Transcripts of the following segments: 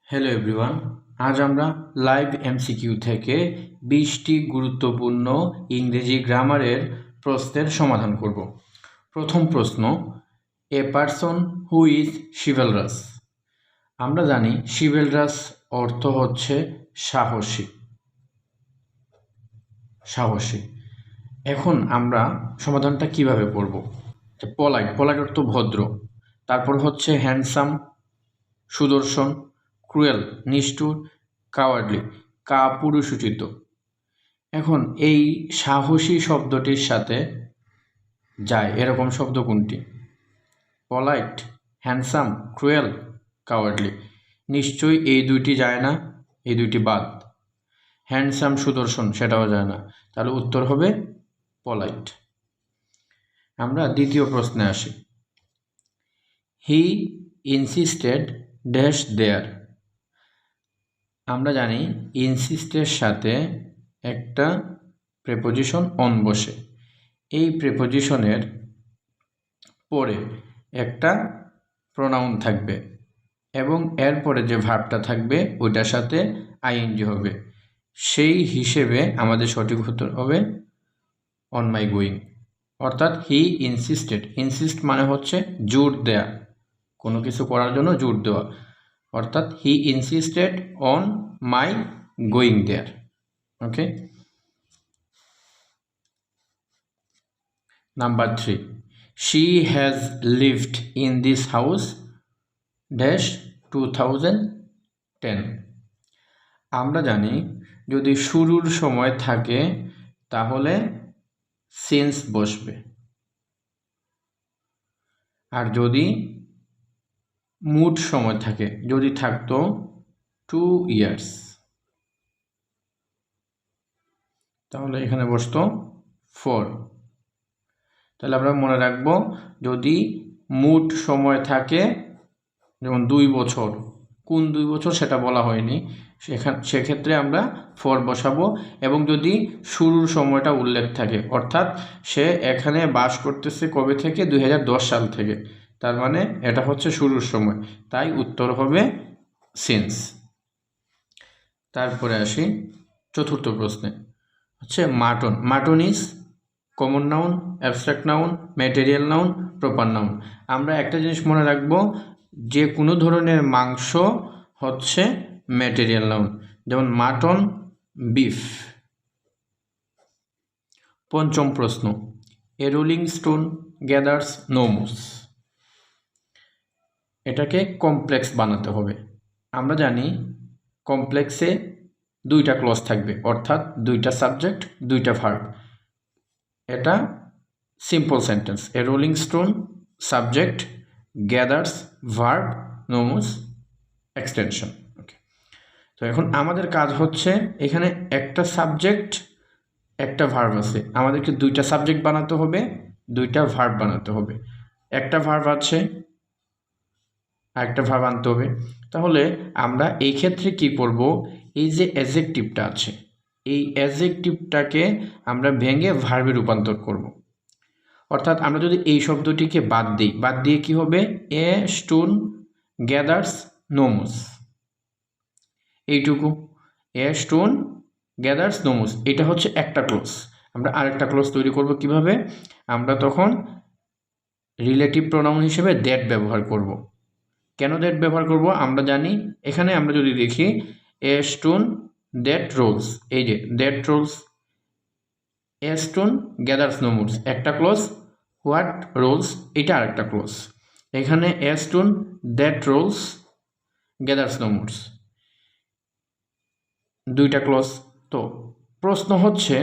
Hello everyone, আজ আমরা live MCQ থেকে 20টি গুরুত্বপূর্ণ ইংরেজি গ্রামারের প্রশ্নের সমাধান করব। প্রথম প্রশ্ন, এ পারসন হু ইজ শিভেলরাস। আমরা জানি শিভেলরাস অর্থ হচ্ছে সাহসী। এখন আমরা সমাধানটা কিভাবে করব? পলাইট অর্থ ভদ্র, তারপর হচ্ছে হ্যান্ডসাম সুদর্শন, ক্রুয়েল নিষ্ঠুর, কাওয়ার্ডলি কাপুরুষোচিত। এখন এই সাহসী শব্দটির সাথে যায় এরকম শব্দ কোনটি? Polite, handsome, cruel, cowardly. নিশ্চয়ই এই দুইটি যায় না, এই দুইটি বাদ। হ্যান্ডসাম সুদর্শন সেটাও যায় না, তাহলে উত্তর হবে পলাইট। আমরা দ্বিতীয় প্রশ্নে আসি। হি ইনসিস্টেড ড্যাশ দেয়ার। আমরা জানি ইনসিস্টের সাথে একটা প্রেপোজিশন অন বসে। এই প্রেপোজিশনের পরে একটা প্রোনাউন থাকবে এবং এরপরে যে ভার্বটা থাকবে ওইটার সাথে আইএনজি হবে। সেই হিসেবে আমাদের সঠিক উত্তর হবে অন মাই গোয়িং। অর্থাৎ হি ইনসিস্টেড, ইনসিস্ট মানে হচ্ছে জোর দেয়া, কোনো কিছু করার জন্য জোর দেওয়া। অর্থাৎ he insisted on my going there. Okay, number 3, she has lived in this house dash 2010। আমরা জানি যদি শুরুর সময় থাকে তাহলে সিন্স বসবে, আর যদি মুড সময় থাকে, যদি থাকতো 2 years, তাহলে এখানে বসতো 4। তাহলে আমরা মনে রাখবো যদি মুড সময় থাকে, যেমন 2 বছর, কোন 2 বছর সেটা বলা হয়নি, সেক্ষেত্রে আমরা 4 বসাবো। এবং যদি শুরুর সময়টা উল্লেখ থাকে, অর্থাৎ সে এখানে বাস করতেছে কবে থেকে? 2010 সাল থেকে, তার মানে এটা হচ্ছে শুরুর সময়, তাই উত্তর হবে সিন্স। তারপরে আসি চতুর্থ প্রশ্নে, হচ্ছে mutton. Mutton is common noun, abstract noun, material noun, proper noun. আমরা একটা জিনিস মনে রাখবো, যে কোনো ধরনের মাংস হচ্ছে ম্যাটেরিয়াল নাউন, যেমন মাটন, বিফ। পঞ্চম প্রশ্ন, a rolling stone gathers no moss. এটাকে কমপ্লেক্স বানাতে হবে। আমরা জানি কমপ্লেক্সে 2টা ক্লজ থাকবে, অর্থাৎ 2টা সাবজেক্ট 2টা ভার্ব। এটা simple sentence. A rolling stone subject, gathers verb, no moss extension. Okay, তো এখন আমাদের কাজ হচ্ছে এখানে একটা সাবজেক্ট একটা ভার্ব আছে, আমাদেরকে 2টা সাবজেক্ট বানাতে হবে, 2টা ভার্ব বানাতে হবে। একটা ভার্ব আছে, আরেকটা ভার্ব আনতে হবে। তাহলে আমরা এই ক্ষেত্রে কি করব? এই যে অ্যাডজেক্টিভটা আছে, এই অ্যাডজেক্টিভটাকে আমরা ভেঙে ভার্বে রূপান্তর করব। অর্থাৎ আমরা যদি এই শব্দটিকে বাদ দিই, বাদ দিয়ে কি হবে? এ স্টোন গ্যাদার্স নো মুস, এইটুকু। এ স্টোন গ্যাদার্স নো মুস, এটা হচ্ছে একটা ক্লোজ। আমরা আরেকটা ক্লোজ তৈরি করব কিভাবে? আমরা তখন রিলেটিভ প্রোনাউন হিসেবে দ্যাট ব্যবহার করব। কেন দ্যাট ব্যবহার করব? আমরা জানি এখানে আমরা যদি দেখি এ স্টোন দ্যাট রোলস, এই যে that rolls, a stone gathers no moss একটা ক্লোজ, হোয়াট রোলস এটা আরেকটা ক্লোজ। এখানে a stone that rolls gathers no moss, 2টা ক্লোজ। তো প্রশ্ন হচ্ছে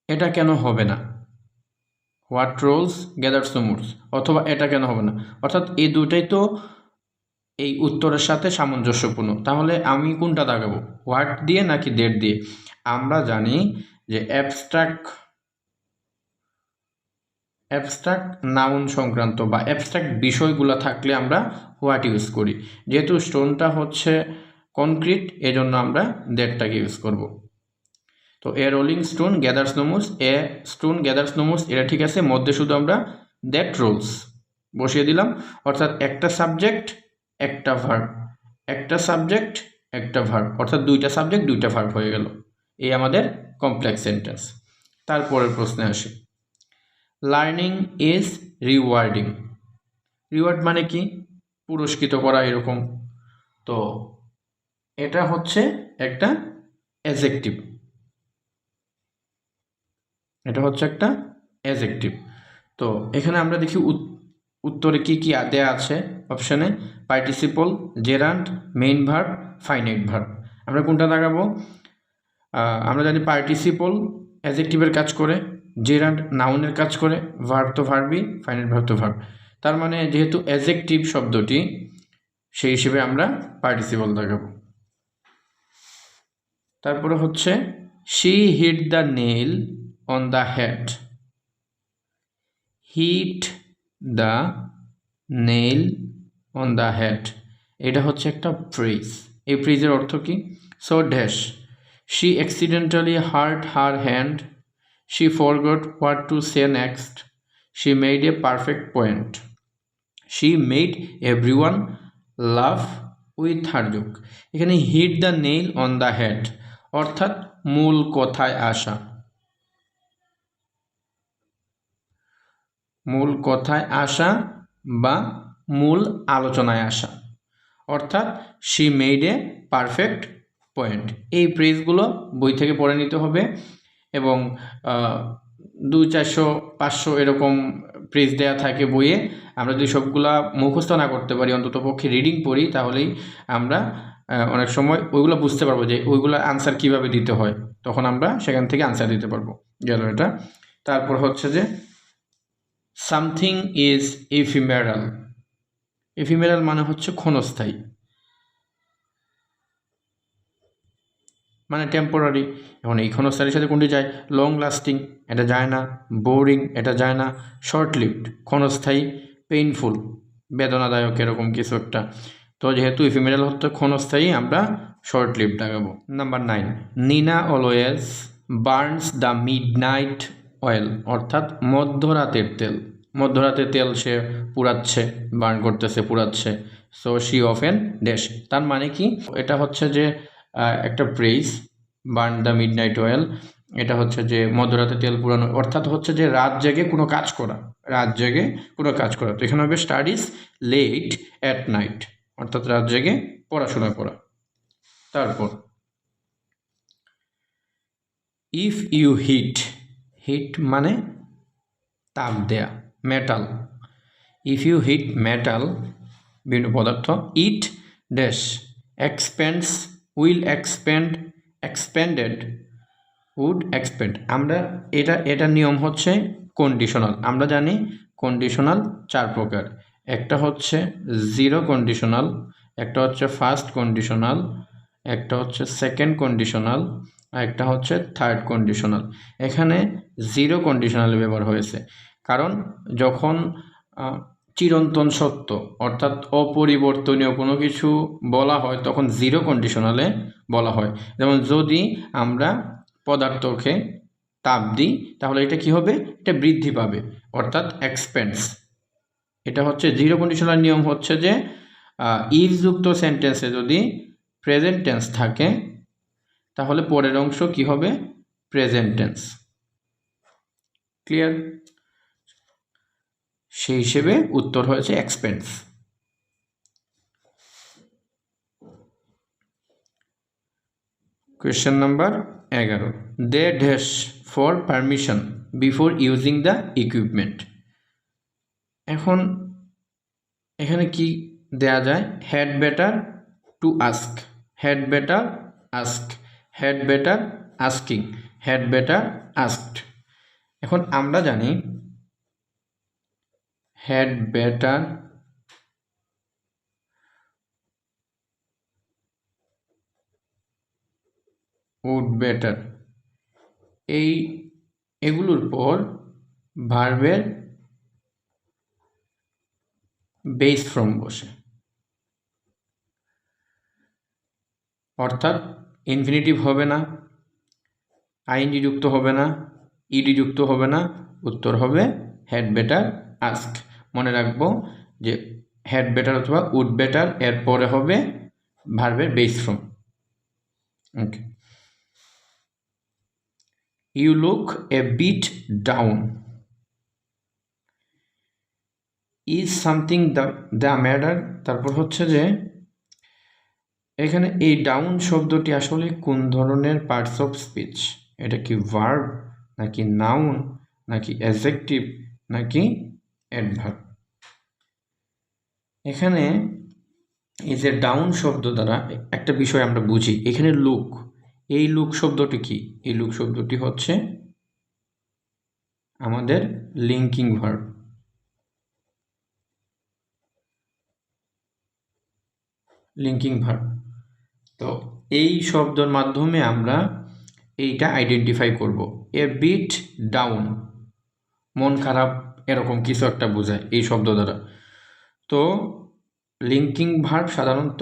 এটা কেন হবে না? What rolls gathers no moss, অথবা এটা কেন হবে না? অর্থাৎ এই দুটাই তো এই উত্তরের সাথে সামঞ্জস্যপূর্ণ। তাহলে আমি কোনটা দাগাবো, হোয়াট দিয়ে নাকি দ্যাট দিয়ে? আমরা জানি যে অ্যাবস্ট্রাক্ট নাউন সংক্রান্ত বা অ্যাবস্ট্রাক্ট বিষয়গুলো থাকলে আমরা হোয়াট ইউজ করি। যেহেতু স্টোনটা হচ্ছে কনক্রিট, এজন্য আমরা দ্যাটটাকে ইউজ করব। তো a rolling stone gathers no moss, a stone gathers no moss, এটা ঠিক আছে। মধ্যে শুধু আমরা দ্যাট রোলস বসিয়ে দিলাম, অর্থাৎ একটা সাবজেক্ট একটা ভার্ব, একটা সাবজেক্ট একটা ভার্ব, অর্থাৎ দুইটা সাবজেক্ট দুইটা ভার্ব হয়ে গেল। এই আমাদের কমপ্লেক্স সেন্টেন্স। তারপরের প্রশ্নে আসি, লার্নিং ইজ রিওয়ার্ডিং। রিওয়ার্ড মানে কি? পুরস্কৃত করা, এরকম। তো এটা হচ্ছে একটা অ্যাডজেক্টিভ, এটা হচ্ছে একটা অ্যাডজেক্টিভ। তো এখানে আমরা দেখি উত্তরে কি কি দেয়া আছে অপশানে, participle, gerund, main verb, finite verb. আমরা কোনটা লাগাবো? আমরা জানি পার্টিসিপল অ্যাডজেক্টিভের কাজ করে, জেরান্ড নাউনের কাজ করে, ভার্ব তো ভার্বই, ফাইনাইট ভার্ব তো ভার্ব। তার মানে যেহেতু অ্যাডজেক্টিভ শব্দটি, সেই হিসেবে আমরা পার্টিসিপল লাগাবো। তারপরে হচ্ছে she hit the nail on the head. Hit the nail on the head, এটা হচ্ছে একটা ফ্রেজ। এই ফ্রেজের অর্থ কি? So dash she accidentally hurt her hand, she forgot what to say next, she made a perfect point, she made everyone love with her joke. এখানে hit the nail on the head অর্থাৎ মূল কথায় আসা, মূল কথায় আসা বা মূল আলোচনায় আসা, অর্থাৎ she made a perfect point. এই ফ্রেজগুলো বই থেকে পড়ে নিতে হবে এবং 200, 500 এরকম ফ্রেজ দেওয়া থাকে বইয়ে। আমরা যদি সবগুলা মুখস্থ না করতে পারি, অন্তত পক্ষে রিডিং পড়ি, তাহলেই আমরা অনেক সময় ওইগুলো বুঝতে পারবো যে ওইগুলো আনসার কিভাবে দিতে হয়, তখন আমরা সেখান থেকে আনসার দিতে পারবো। গেল এটা। তারপর হচ্ছে যে সামথিং ইজ এফিমেরাল। এফিমেরাল মানে হচ্ছে ক্ষণস্থায়ী, মানে টেম্পোরারি। এখন এই ক্ষণস্থায়ীর সাথে কোনটি যায়? লং লাস্টিং, এটা যায় না। বোরিং, এটা যায় না। শর্ট লিভড, ক্ষণস্থায়ী। পেইনফুল, বেদনাদায়ক, এরকম কিছু একটা। তো যেহেতু এফিমেরাল হচ্ছে ক্ষণস্থায়ী, আমরা শর্ট লিভড লাগাবো। Number 9, Nina always burns the midnight oil, অর্থাৎ মধ্যরাতের তেল। মধ্যরাতের তেল সে পুড়াচ্ছে, বার্ন করতেছে, পুড়াচ্ছে। সো শি অফেন ড্যাশ, তার মানে কি? এটা হচ্ছে যে একটা phrase, burn the midnight oil, এটা হচ্ছে যে মধ্যরাতে তেল পুরানো, অর্থাৎ হচ্ছে যে রাত জেগে কোনো কাজ করা, রাত জেগে কোনো কাজ করা। তো এখানে হবে স্টাডিজ লেট অ্যাট নাইট, অর্থাৎ রাত জেগে পড়াশোনা করা। তারপর ইফ ইউ হিট, হিট মানে তাপ দেয়া, metal. If you heat metal, বিভিন্ন পদার্থ, it dash expands, will expand, expanded, would expand. আমরা এটা নিয়ম হচ্ছে কন্ডিশনাল। আমরা জানি কন্ডিশনাল 4 প্রকার, একটা হচ্ছে জিরো কন্ডিশনাল, একটা হচ্ছে ফার্স্ট কন্ডিশনাল, একটা হচ্ছে সেকেন্ড কন্ডিশনাল, আর একটা হচ্ছে থার্ড কন্ডিশনাল। এখানে জিরো কন্ডিশনাল ব্যবহার হয়েছে কারণ যখন চিরন্তন সত্য অর্থাৎ অপরিবর্তনীয় কোনো কিছু বলা হয় তখন জিরো কন্ডিশনালে বলা হয়। যেমন যদি আমরা পদার্থকে তাপ দিই তাহলে এটা কি হবে? এটা বৃদ্ধি পাবে, অর্থাৎ এক্সপেন্স। এটা হচ্ছে জিরো কন্ডিশনাল নিয়ম হচ্ছে যে ইজ যুক্ত সেন্টেন্সে যদি প্রেজেন্ট টেন্স থাকে তাহলে পরের অংশ কি হবে? Present tense. ক্লিয়ার? সেই হিসেবে উত্তর হয়েছে expense. Question number 11, they dash for permission before using the equipment. এখন এখানে কি দেয়া যায়? Had better to ask, had better ask, had better asking, had better asked. এখন আমরা জানি হ্যাড বেটার, উড বেটার, এগুলোর পর ভার্বের বেস ফর্ম বসে, অর্থাৎ ইনফিনিটিভ হবে না, আইএনজি যুক্ত হবে না, ইডি যুক্ত হবে না, উত্তর হবে হ্যাড বেটার আস্ক। মনে রাখবো যে হ্যাড বেটার অথবা উড বেটার এর পরে হবে ভার্বের base form. Okay, you look a bit down, is something the matter. তারপর হচ্ছে যে এখানে এই ডাউন শব্দটি আসলে কোন ধরনের পার্টস অফ স্পিচ, এটা কি ভার্ব নাকি নাউন নাকি অ্যাডজেক্টিভ নাকি অ্যাডভার্ব। এখানে এই যে ডাউন শব্দ দ্বারা একটা বিষয় আমরা বুঝি, এখানে লুক, এই লুক শব্দটি কি, এই লুক শব্দটি হচ্ছে আমাদের লিঙ্কিং ভার্ব। লিঙ্কিং ভার্ব, তো এই শব্দের মাধ্যমে আমরা এইটা আইডেন্টিফাই করব। এ বিট ডাউন, মন খারাপ এরকম কিছু একটা বোঝায় এই শব্দ দ্বারা। তো লিঙ্কিং ভার্ব সাধারণত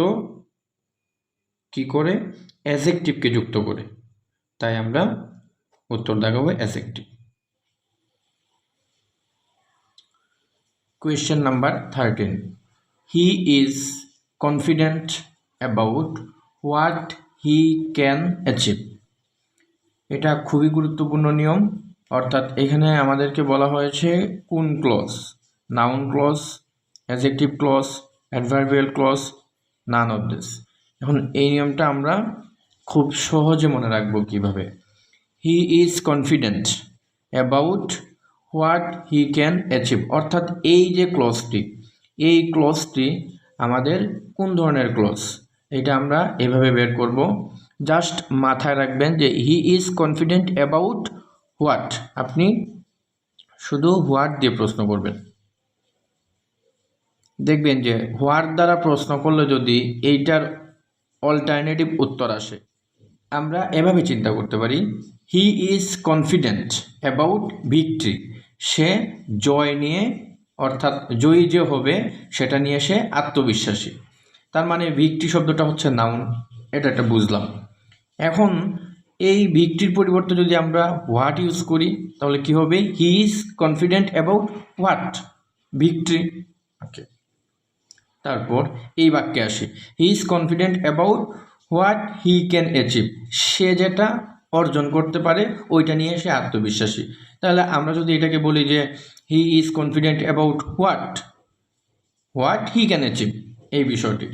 কি করে, অ্যাডজেক্টিভকে যুক্ত করে, তাই আমরা উত্তর দেখাবো adjective. Question number 13. He is confident about what he can achieve. এটা খুবই গুরুত্বপূর্ণ নিয়ম, অর্থাৎ এখানে আমাদেরকে বলা হয়েছে কোন clause, noun clause, adjective clause, adverbial clause, none of this. এখন এই নিয়মটা আমরা খুব সহজে মনে রাখবো কিভাবে। He is confident about what he can achieve, অর্থাৎ এই যে ক্লজটি, এই ক্লজটি আমাদের কোন ধরনের ক্লজ, এটা আমরা এভাবে বের করব। জাস্ট মাথায় রাখবেন যে হি ইজ কনফিডেন্ট অ্যাবাউট হোয়াট, আপনি শুধু হোয়াট দিয়ে প্রশ্ন করবেন। দেখবেন যে হোয়াট দ্বারা প্রশ্ন করলে যদি এইটার অল্টারনেটিভ উত্তর আসে, আমরা এভাবে চিন্তা করতে পারি, he is confident about victory, সে জয় নিয়ে, অর্থাৎ জয়ী যে হবে সেটা নিয়ে সে আত্মবিশ্বাসী। তার মানে ভিক্টরি শব্দটা হচ্ছে নাউন, এটা একটা বুঝলাম। এখন এই ভিক্টরির পরিবর্তে যদি আমরা হোয়াট ইউজ করি তাহলে কি হবে, he is confident about what, victory. Okay, তারপর এই বাক্যে আসে, he is confident about what he can achieve, সে যেটা অর্জন করতে পারে ওইটা নিয়ে সে আত্মবিশ্বাসী। তাহলে আমরা যদি এটাকে বলি যে হি is confident about what he can achieve, এই বিষয়টি,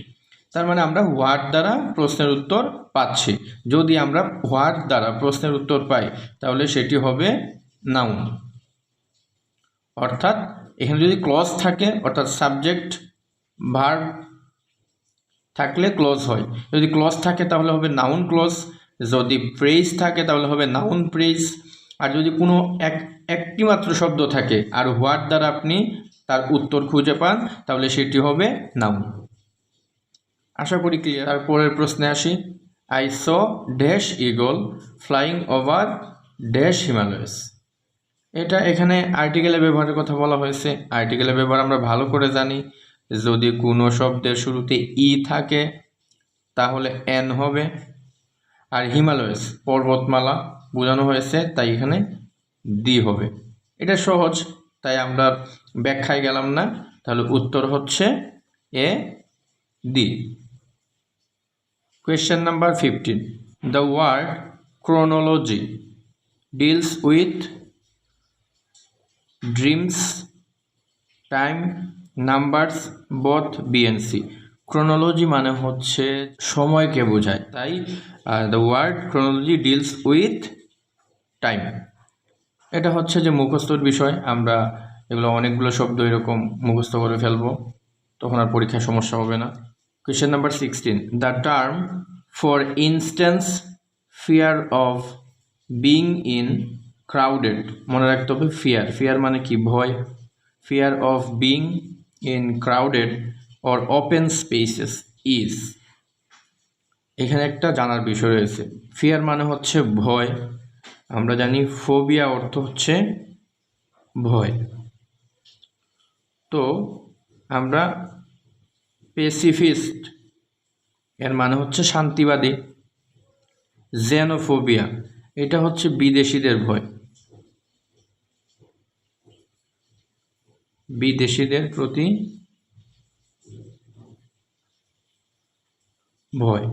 তার মানে আমরা হোয়াট দ্বারা প্রশ্নের উত্তর পাচ্ছি। যদি আমরা হোয়াট দ্বারা প্রশ্নের উত্তর পাই তাহলে সেটি হবে নাউন। অর্থাৎ এখানে যদি ক্লজ থাকে, অর্থাৎ সাবজেক্ট ভার্ব থাকলে ক্লজ হয়, যদি ক্লজ থাকে তাহলে হবে নাউন ক্লজ, যদি প্রেজ থাকে তাহলে হবে নাউন প্রেজ, আর যদি কোনো একটি মাত্র শব্দ থাকে আর হোয়াট দ্বারা আপনি তার উত্তর খুঁজে পান তাহলে সেটি হবে নাউন। আশা করি ক্লিয়ার। তারপরের প্রশ্নে আসি, I saw dash eagle flying over dash Himalayas. এটা এখানে আর্টিকেলের ব্যবহারের কথা বলা হয়েছে। আর্টিকেলের ব্যবহার আমরা ভালো করে জানি, যদি কোনো শব্দের শুরুতে ই থাকে তাহলে এন হবে, আর হিমালয়স পর্বতমালা বোঝানো হয়েছে তাই এখানে দি হবে। এটা সহজ, তাই আমরা ব্যাখ্যায় গেলাম না, তাহলে উত্তর হচ্ছে এ দি। Question number 15. The word chronology deals with dreams, time, numbers, both B and C. Chronology মানে হচ্ছে সময়কে বোঝায়, তাই the word chronology deals with time. এটা হচ্ছে যে মুখস্থর বিষয়, আমরা এগুলো অনেকগুলো শব্দ এরকম মুখস্থ করে ফেলবো, তখন আর পরীক্ষায় সমস্যা হবে না। Question number 16. The term, for instance, fear of being in crowded, মনে রাখতে হবে fear মানে কি, ভয়, fear of being in crowded or open spaces is, এখানে একটা জানার বিষয় রয়েছে। fear মানে হচ্ছে ভয়, আমরা জানি ফোবিয়া অর্থ হচ্ছে ভয়, তো আমরা পেসিফিস্ট এর মানে হচ্ছে শান্তিবাদী, জেনোফোবিয়া এটা হচ্ছে বিদেশিদের ভয়, বিদেশিদের প্রতি ভয়।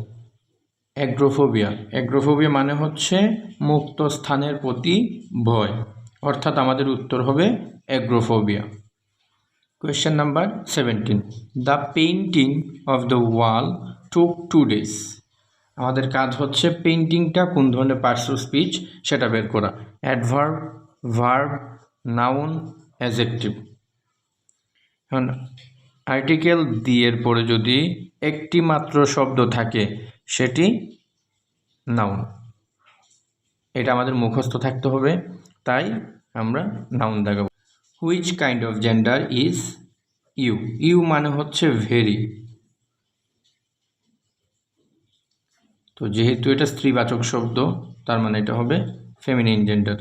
অ্যাগ্রোফোবিয়া, অ্যাগ্রোফোবিয়া মানে হচ্ছে মুক্ত স্থানের প্রতি ভয়, অর্থাৎ আমাদের উত্তর হবে agoraphobia. Question number 17, the painting of the wall took 2 days। আমাদের কাজ হচ্ছে পেইন্টিংটা কোন ধরনের পার্টস অফ স্পিচ সেটা বের করা। Adverb, verb, noun, adjective. এখন আর্টিকেল দিয়ের পরে যদি একটি মাত্র শব্দ থাকে সেটি নাউন। এটা আমাদের মুখস্থ থাকতে হবে, তাই আমরা নাউন দেখাবো। Which kind of gender is you. You মানে হচ্ছে ভেরি। তো যেহেতু এটা স্ত্রীবাচক শব্দ, তার মানে এটা হবে ফেমিনিন জেন্ডার।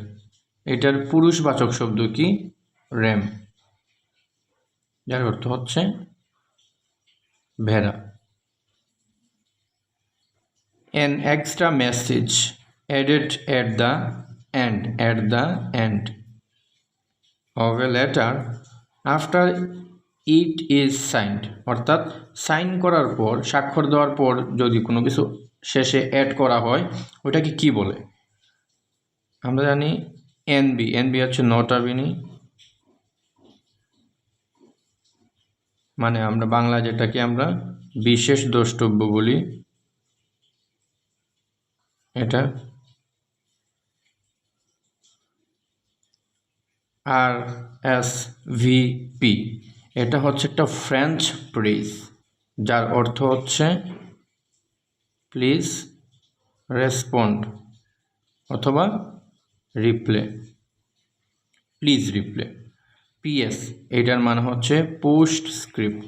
এটার পুরুষবাচক শব্দ কি? র্যাম, যার অর্থ হচ্ছে ভেড়া। An extra message added at the end of a letter after it is signed। অর্থাৎ সাইন করার পর, স্বাক্ষর দেওয়ার পর যদি কোনো কিছু শেষে অ্যাড করা হয় ওটাকে কি বলে? আমরা জানি এনবি। এনবি হচ্ছে নটাবিনি, মানে আমরা বাংলা যেটাকে আমরা বিশেষ দ্রষ্টব্য বলি, এটা RSVP। এটা হচ্ছে একটা ফ্রেঞ্চ ফ্রেজ যার অর্থ হচ্ছে প্লিজ রেসপন্ড অথবা রিপ্লে, প্লিজ রিপ্লে। PS, এটার মানে হচ্ছে পোস্ট স্ক্রিপ্ট।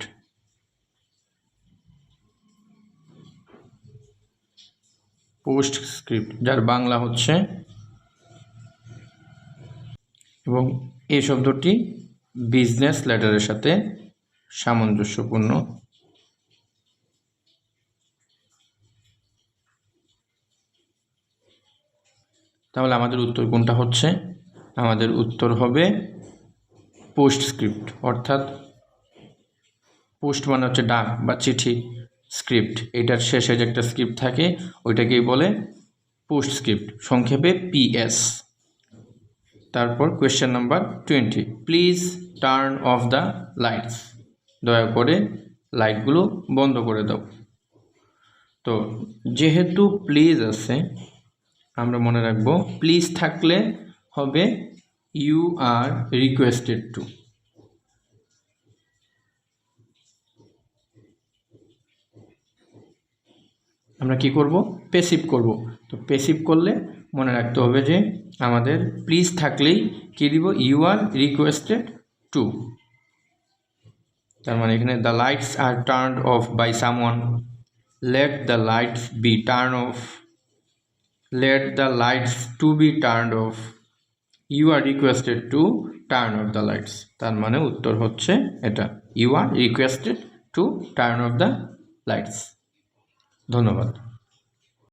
পোস্ট স্ক্রিপ্ট যার বাংলা হচ্ছে, এবং এই শব্দটি বিজনেস লেটারের সাথে সামঞ্জস্যপূর্ণ। তাহলে আমাদের উত্তর কোনটা হচ্ছে? আমাদের উত্তর হবে পোস্ট স্ক্রিপ্ট, অর্থাৎ পোস্ট মানে হচ্ছে ডাক বা চিঠি, স্ক্রিপ্ট এটার শেষে যে একটা স্ক্রিপ্ট থাকে ওইটাকেই বলে পোস্ট স্ক্রিপ্ট, সংক্ষেপে PS। তারপর question number 20, please turn off the lights. দয়া করে লাইটগুলো বন্ধ করে দাও। তো যেহেতু প্লিজ আছে, আমরা মনে রাখবো প্লিজ থাকলে হবে ইউ আর রিকোয়েস্টেড টু। আমরা কি করব? প্যাসিভ করব। তো প্যাসিভ করলে মনে রাখতে হবে যে আমাদের প্লিজ থাকলেই কি দিব? You are requested to. তার মানে এখানে the lights are turned off by someone, let the lights be turn off, let the lights to be turned off, you are requested to turn off the lights. তার মানে উত্তর হচ্ছে এটা, you are requested to turn off the lights. ধন্যবাদ।